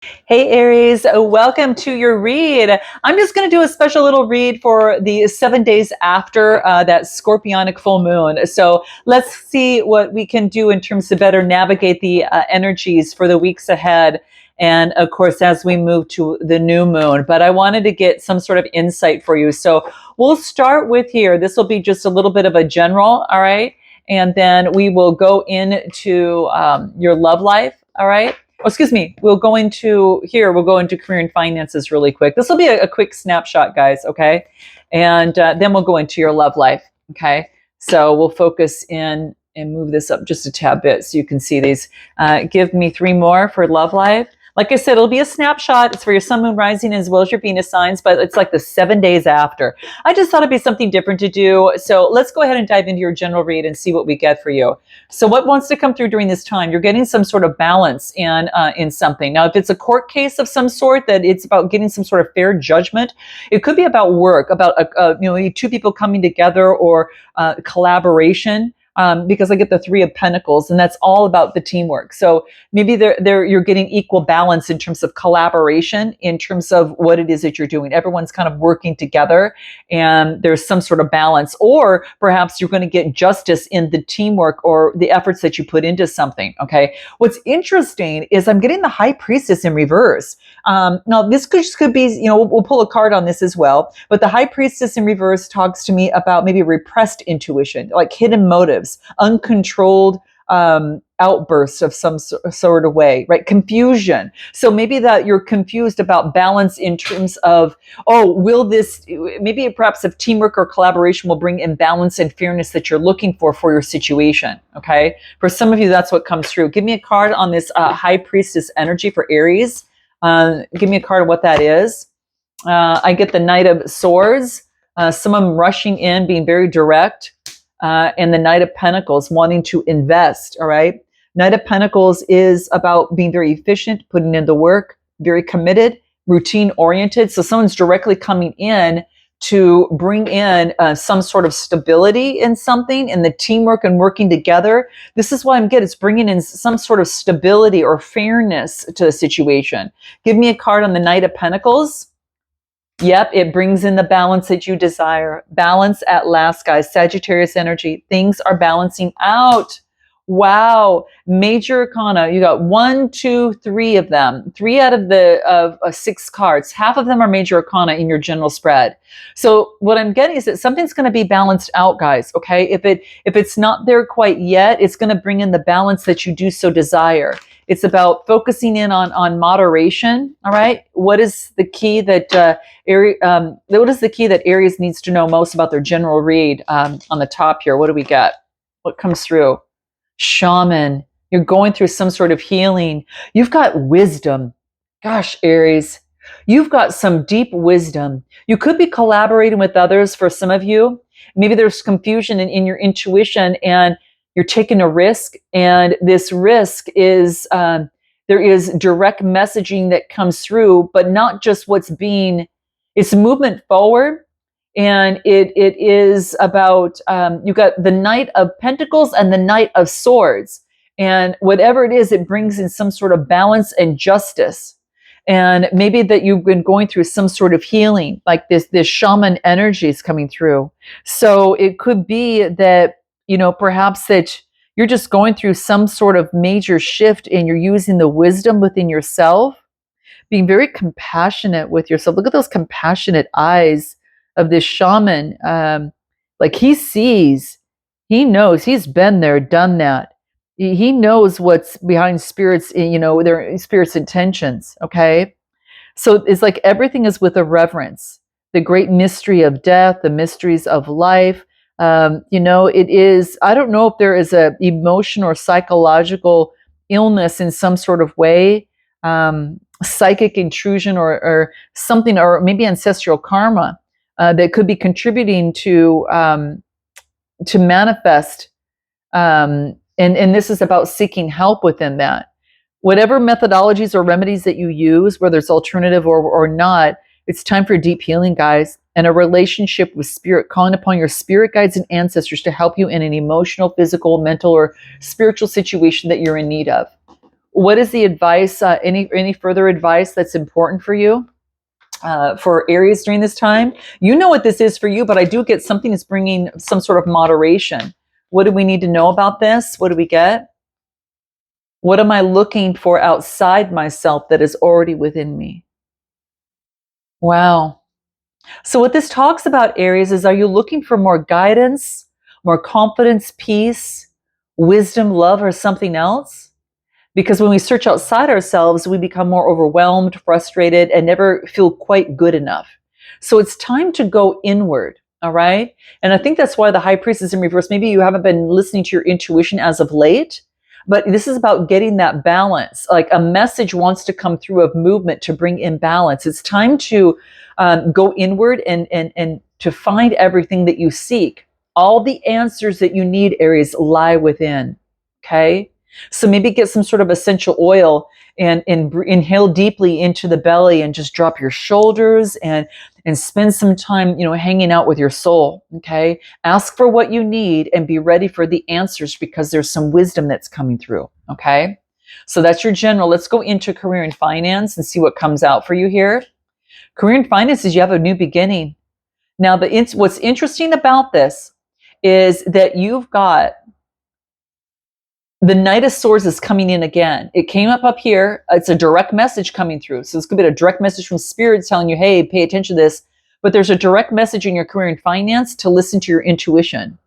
Hey Aries, welcome to your read. I'm just going to do a special little read for the 7 days after that scorpionic full moon. So let's see what we can do in terms of better navigate the energies for the weeks ahead. And of course, as we move to the new moon, but I wanted to get some sort of insight for you. So we'll start with here. This will be just a little bit of a general, all right? And then we will go into your love life, all right? Oh, excuse me, we'll go into career and finances really quick. This will be a quick snapshot, guys, okay? And then we'll go into your love life, okay? So we'll focus in and move this up just a tad bit so you can see these. Give me 3 more for love life. Like I said, it'll be a snapshot. It's for your sun, moon, rising, as well as your Venus signs, but it's like the 7 days after. I just thought it'd be something different to do. So let's go ahead and dive into your general read and see what we get for you. So what wants to come through during this time? You're getting some sort of balance in something. Now, if it's a court case of some sort, that it's about getting some sort of fair judgment. It could be about work, about two people coming together, or collaboration. Because I get the 3 of Pentacles, and that's all about the teamwork. So maybe you're getting equal balance in terms of collaboration, in terms of what it is that you're doing. Everyone's kind of working together, and there's some sort of balance. Or perhaps you're going to get justice in the teamwork or the efforts that you put into something. Okay. What's interesting is I'm getting the High Priestess in reverse. Now, this could be, we'll pull a card on this as well. But the High Priestess in reverse talks to me about maybe repressed intuition, like hidden motives, uncontrolled outbursts of some sort of way, right? Confusion. So maybe that you're confused about balance in terms of, maybe perhaps if teamwork or collaboration will bring in balance and fairness that you're looking for your situation. Okay. For some of you, that's what comes through. Give me a card on this High Priestess energy for Aries. Give me a card of what that is. I get the Knight of Swords, someone rushing in, being very direct, and the Knight of Pentacles, wanting to invest, all right? Knight of Pentacles is about being very efficient, putting in the work, very committed, routine-oriented. So someone's directly coming in to bring in some sort of stability in something, in the teamwork and working together. This is why I'm getting, it's bringing in some sort of stability or fairness to the situation. Give me a card on the Knight of Pentacles. Yep, it brings in the balance that you desire. Balance at last, guys. Sagittarius energy. Things are balancing out. Wow. Major arcana. You got 1, 2, 3 of them. 3 out of the 6 cards. Half of them are major arcana in your general spread. So what I'm getting is that something's going to be balanced out, guys. Okay. If it's not there quite yet, it's going to bring in the balance that you do so desire. It's about focusing in on moderation. All right. What is the key that what is the key that Aries needs to know most about their general read? On the top here, what do we get? What comes through? Shaman. You're going through some sort of healing. You've got wisdom. Gosh, Aries, you've got some deep wisdom. You could be collaborating with others for some of you. Maybe there's confusion in your intuition, and you're taking a risk. And this risk is, there is direct messaging that comes through, but not just it's movement forward. And it is about, you got the Knight of Pentacles and the Knight of Swords. And whatever it is, it brings in some sort of balance and justice. And maybe that you've been going through some sort of healing, like this shaman energy is coming through. So it could be that, perhaps that you're just going through some sort of major shift, and you're using the wisdom within yourself, being very compassionate with yourself. Look at those compassionate eyes of this shaman. Like he sees, he knows, he's been there, done that. He knows what's behind spirits, their spirits' intentions. Okay. So it's like everything is with a reverence. The great mystery of death, the mysteries of life. It is, I don't know if there is a emotion or psychological illness in some sort of way, psychic intrusion or something, or maybe ancestral karma that could be contributing to manifest. And this is about seeking help within that. Whatever methodologies or remedies that you use, whether it's alternative or not, it's time for deep healing, guys, and a relationship with spirit, calling upon your spirit guides and ancestors to help you in an emotional, physical, mental, or spiritual situation that you're in need of. What is the advice? Any further advice that's important for you for Aries during this time? You know what this is for you, but I do get something that's bringing some sort of moderation. What do we need to know about this? What do we get? What am I looking for outside myself that is already within me? Wow. So, what this talks about, Aries, is are you looking for more guidance, more confidence, peace, wisdom, love, or something else? Because when we search outside ourselves, we become more overwhelmed, frustrated, and never feel quite good enough. So it's time to go inward. All right. And I think that's why the high priest is in reverse. Maybe you haven't been listening to your intuition as of late, but this is about getting that balance. Like a message wants to come through of movement to bring in balance. It's time to go inward and to find everything that you seek. All the answers that you need, Aries, lie within. Okay. So maybe get some sort of essential oil and inhale deeply into the belly and just drop your shoulders and spend some time, hanging out with your soul. Okay. Ask for what you need and be ready for the answers because there's some wisdom that's coming through. Okay. So that's your general. Let's go into career and finance and see what comes out for you here. Career and finance is you have a new beginning. Now, what's interesting about this is that you've got the Knight of Swords is coming in again. It came up here. It's a direct message coming through. So it's going to be a direct message from Spirit telling you, hey, pay attention to this. But there's a direct message in your career and finance to listen to your intuition.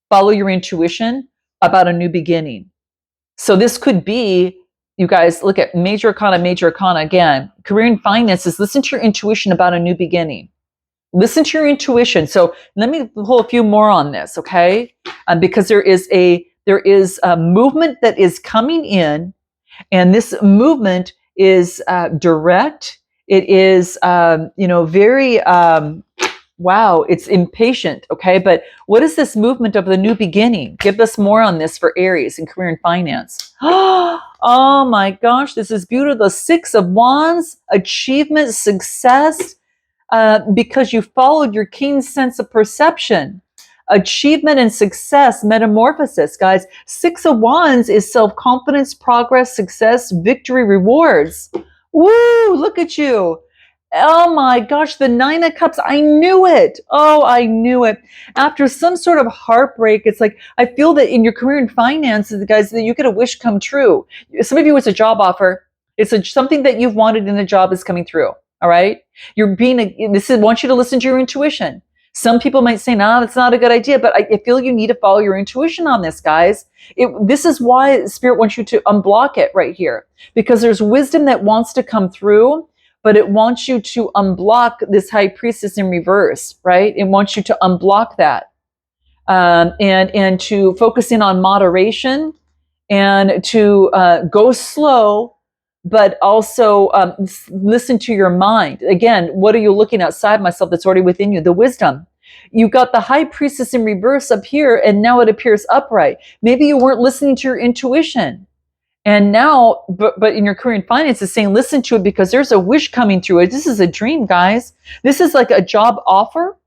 Follow your intuition about a new beginning. So this could be, you guys, look at major arcana again. Career and finances, listen to your intuition about a new beginning. Listen to your intuition. So let me pull a few more on this, okay? Because there is a movement that is coming in, and this movement is direct. It is, very, wow, it's impatient, okay? But what is this movement of the new beginning? Give us more on this for Aries in career and finance. Oh my gosh, this is beautiful. The Six of Wands, achievement, success, because you followed your keen sense of perception. Achievement and success, metamorphosis, guys. Six of Wands is self-confidence, progress, success, victory, rewards. Woo, look at you. Oh my gosh, the Nine of Cups. I knew it. Oh, I knew it. After some sort of heartbreak, it's like, I feel that in your career and finances, guys, that you get a wish come true. Some of you, it's a job offer. Something that you've wanted in a job is coming through. All right. I want you to listen to your intuition. Some people might say, no, that's not a good idea, but I feel you need to follow your intuition on this, guys. This is why Spirit wants you to unblock it right here, because there's wisdom that wants to come through, but it wants you to unblock this high priestess in reverse, right? It wants you to unblock that and to focus in on moderation and to go slow, but also listen to your mind. Again, what are you looking outside myself that's already within you? The wisdom. You got the high priestess in reverse up here, and now it appears upright. Maybe you weren't listening to your intuition. And now, but in your career and finance, it's saying listen to it because there's a wish coming through it. This is a dream, guys. This is like a job offer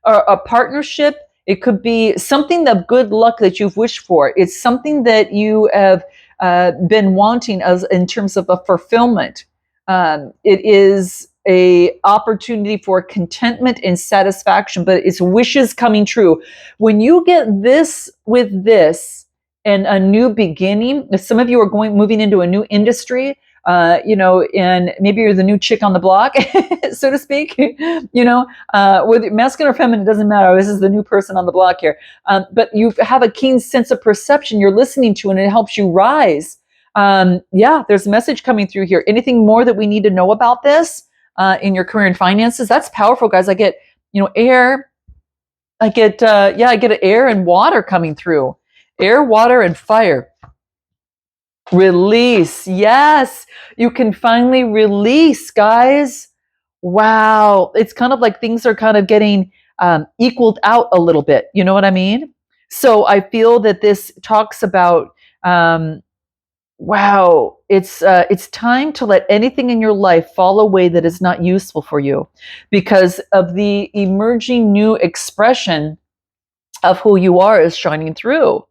or a partnership. It could be something of good luck that you've wished for. It's something that you have been wanting as in terms of a fulfillment. It is a opportunity for contentment and satisfaction, but it's wishes coming true. When you get this with this and a new beginning, if some of you are moving into a new industry, and maybe you're the new chick on the block, so to speak, with masculine or feminine, it doesn't matter. This is the new person on the block here. But you have a keen sense of perception you're listening to, and it helps you rise. There's a message coming through here. Anything more that we need to know about this in your career and finances? That's powerful, guys. I get, air. I get air and water coming through. Air, water, and fire. Release. Yes, you can finally release, guys. Wow. It's kind of like things are kind of getting equaled out a little bit. You know what I mean? So I feel that this talks about, wow, it's time to let anything in your life fall away that is not useful for you because of the emerging new expression of who you are is shining through.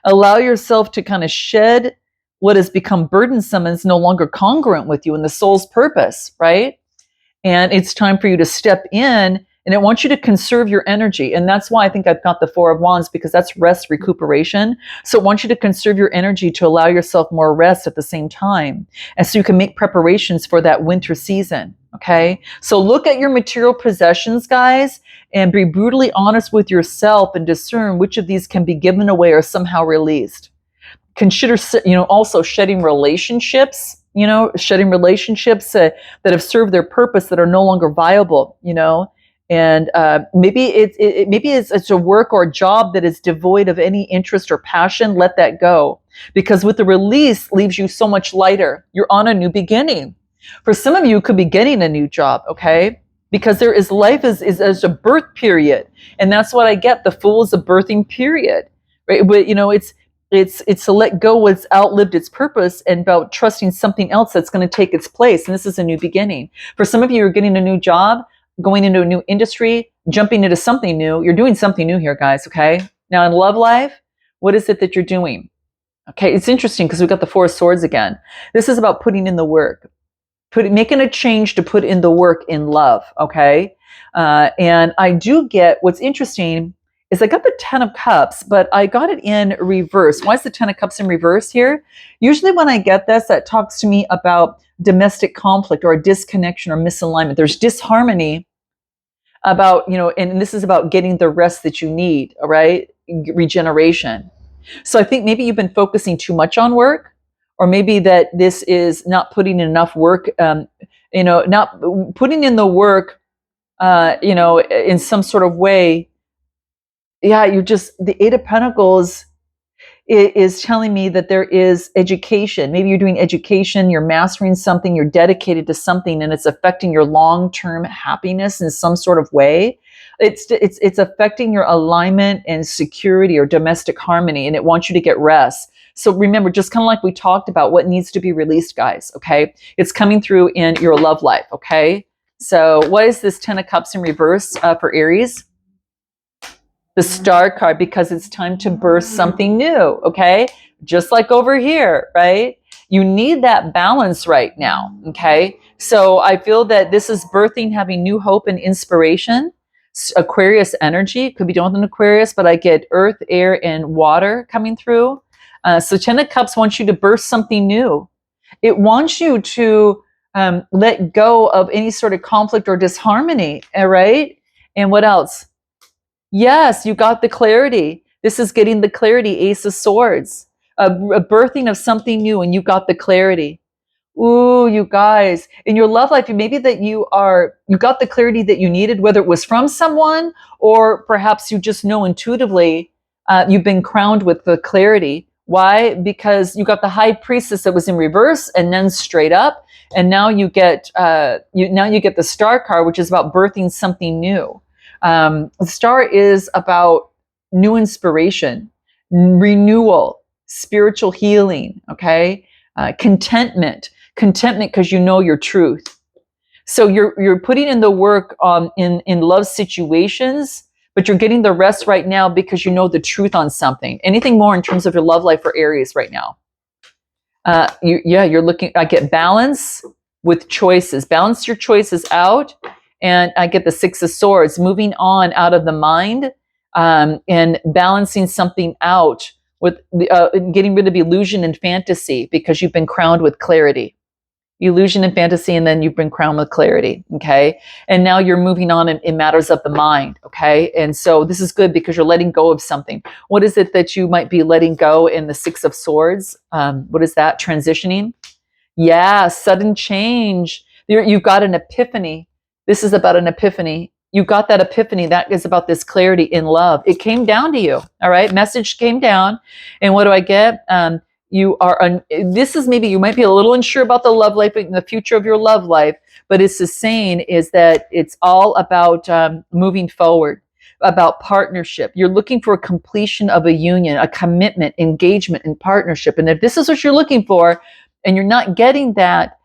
Allow yourself to kind of shed what has become burdensome and is no longer congruent with you and the soul's purpose, right? And it's time for you to step in, and it wants you to conserve your energy. And that's why I think I've got the Four of Wands, because that's rest, recuperation. So it wants you to conserve your energy to allow yourself more rest at the same time. And so you can make preparations for that winter season. Okay. So look at your material possessions, guys, and be brutally honest with yourself and discern which of these can be given away or somehow released. Consider, also shedding relationships, that have served their purpose that are no longer viable, and maybe it's a work or a job that is devoid of any interest or passion. Let that go, because with the release leaves you so much lighter. You're on a new beginning. For some of you, it could be getting a new job, okay? Because there is life is as a birth period, and that's what I get. The Fool is a birthing period, right? But it's to let go what's outlived its purpose and about trusting something else that's going to take its place. And this is a new beginning. For some of you, you're getting a new job, going into a new industry, jumping into something new. You're doing something new here, guys, okay? Now, in love life, what is it that you're doing? Okay, it's interesting because we've got the Four of Swords again. This is about putting in the work, making a change to put in the work in love, okay? And I do get, what's interesting is I got the Ten of Cups, but I got it in reverse. Why is the Ten of Cups in reverse here? Usually when I get this, that talks to me about domestic conflict or a disconnection or misalignment. There's disharmony about, and this is about getting the rest that you need, all right? Regeneration. So I think maybe you've been focusing too much on work, or maybe that this is not putting in enough work, not putting in the work, in some sort of way. Yeah, the Eight of Pentacles is telling me that there is education. Maybe you're doing education, you're mastering something, you're dedicated to something, and it's affecting your long-term happiness in some sort of way. It's affecting your alignment and security or domestic harmony, and it wants you to get rest. So remember, just kind of like we talked about, what needs to be released, guys, okay? It's coming through in your love life, okay? So what is this Ten of Cups in reverse for Aries? The Star card, because it's time to birth something new, okay? Just like over here, right? You need that balance right now, okay? So I feel that this is birthing, having new hope and inspiration. Aquarius energy, could be doing with an Aquarius, but I get earth, air, and water coming through. So Ten of Cups wants you to birth something new. It wants you to let go of any sort of conflict or disharmony, all right? And what else? Yes, you got the clarity. This is getting the clarity, Ace of Swords, a birthing of something new, and you got the clarity. Ooh, you guys, in your love life, maybe that you got the clarity that you needed, whether it was from someone or perhaps you just know intuitively, you've been crowned with the clarity. Why? Because you got the High Priestess that was in reverse and then straight up, and now you get the Star card, which is about birthing something new. The Star is about new inspiration, renewal, spiritual healing, okay? Contentment because you know your truth. So you're putting in the work in love situations, but you're getting the rest right now because you know the truth on something. Anything more in terms of your love life for Aries right now? You're looking, I get balance with choices. Balance your choices out. And I get the Six of Swords, moving on out of the mind and balancing something out with getting rid of illusion and fantasy, because you've been crowned with clarity. Illusion and fantasy, and then you've been crowned with clarity, okay? And now you're moving on in matters of the mind, okay? And so this is good because you're letting go of something. What is it that you might be letting go in the Six of Swords? What is that? Transitioning? Yeah, sudden change. You've got an epiphany. This is about an epiphany. You got that epiphany. That is about this clarity in love. It came down to you. All right. Message came down. And what do I get? This is maybe you might be a little unsure about the love life and the future of your love life, but it's the saying is that it's all about moving forward, about partnership. You're looking for a completion of a union, a commitment, engagement, and partnership. And if this is what you're looking for and you're not getting that,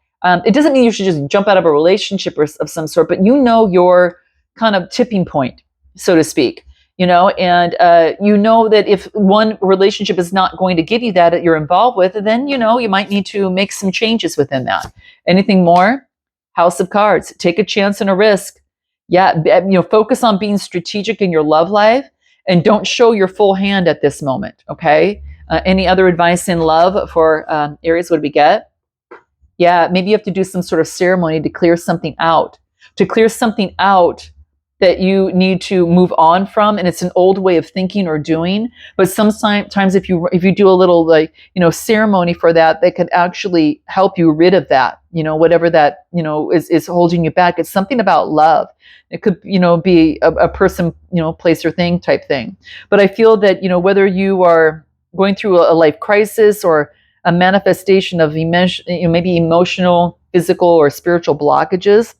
it doesn't mean you should just jump out of a relationship of some sort, but you know your kind of tipping point, so to speak. and you know that if one relationship is not going to give you that you're involved with, then you might need to make some changes within that. Anything more? House of Cards. Take a chance and a risk. Yeah, focus on being strategic in your love life and don't show your full hand at this moment. Okay. Any other advice in love for Aries? What do we get? Yeah, maybe you have to do some sort of ceremony to clear something out. To clear something out that you need to move on from, and it's an old way of thinking or doing. But sometimes if you do a little ceremony for that, that could actually help you rid of that. Whatever that is holding you back. It's something about love. It could be a person, place or thing type thing. But I feel that whether you are going through a life crisis or a manifestation of maybe emotional, physical, or spiritual blockages,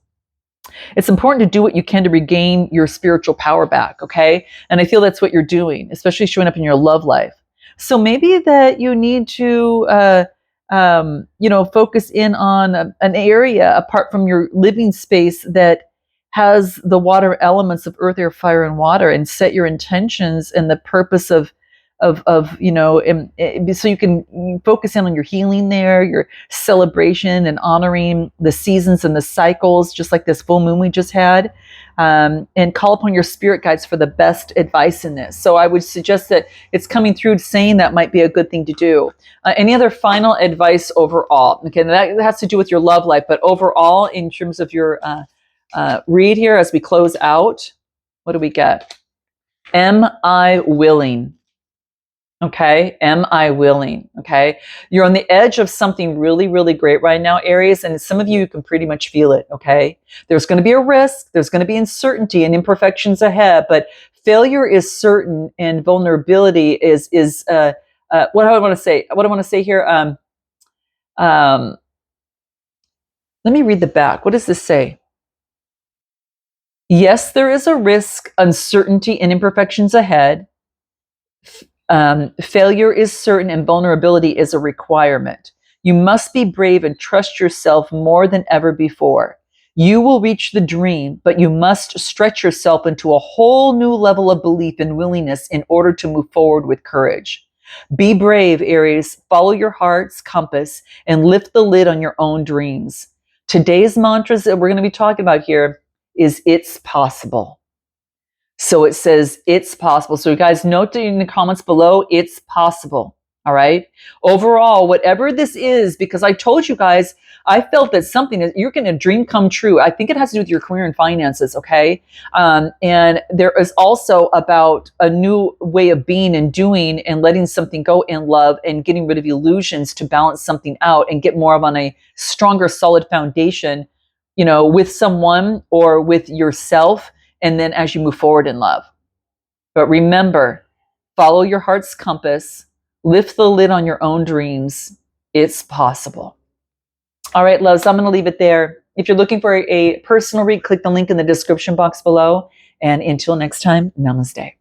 it's important to do what you can to regain your spiritual power back, okay? And I feel that's what you're doing, especially showing up in your love life. So maybe that you need to, focus in on an area apart from your living space that has the water elements of earth, air, fire, and water, and set your intentions and the purpose so you can focus in on your healing there, your celebration and honoring the seasons and the cycles, just like this full moon we just had, and call upon your spirit guides for the best advice in this. So I would suggest that it's coming through saying that might be a good thing to do. Any other final advice overall? Okay, that has to do with your love life, but overall, in terms of your read here as we close out, what do we get? Am I willing? Okay. Am I willing? Okay. You're on the edge of something really, really great right now, Aries. And some of you can pretty much feel it. Okay. There's going to be a risk. There's going to be uncertainty and imperfections ahead, but failure is certain and vulnerability is what do I want to say? What I want to say here. Let me read the back. What does this say? Yes, there is a risk, uncertainty, and imperfections ahead. Failure is certain and vulnerability is a requirement. You must be brave and trust yourself more than ever before. You will reach the dream, but you must stretch yourself into a whole new level of belief and willingness in order to move forward with courage. Be brave, Aries. Follow your heart's compass and lift the lid on your own dreams. Today's mantras that we're going to be talking about here is it's possible. So it says it's possible. So you guys note in the comments below, it's possible. All right. Overall, whatever this is, because I told you guys, I felt that something that you're getting a dream come true. I think it has to do with your career and finances. Okay. And there is also about a new way of being and doing and letting something go in love and getting rid of illusions to balance something out and get more of on a stronger, solid foundation, with someone or with yourself. And then as you move forward in love. But remember, follow your heart's compass, lift the lid on your own dreams. It's possible. All right, loves, I'm going to leave it there. If you're looking for a personal read, click the link in the description box below. And until next time, namaste.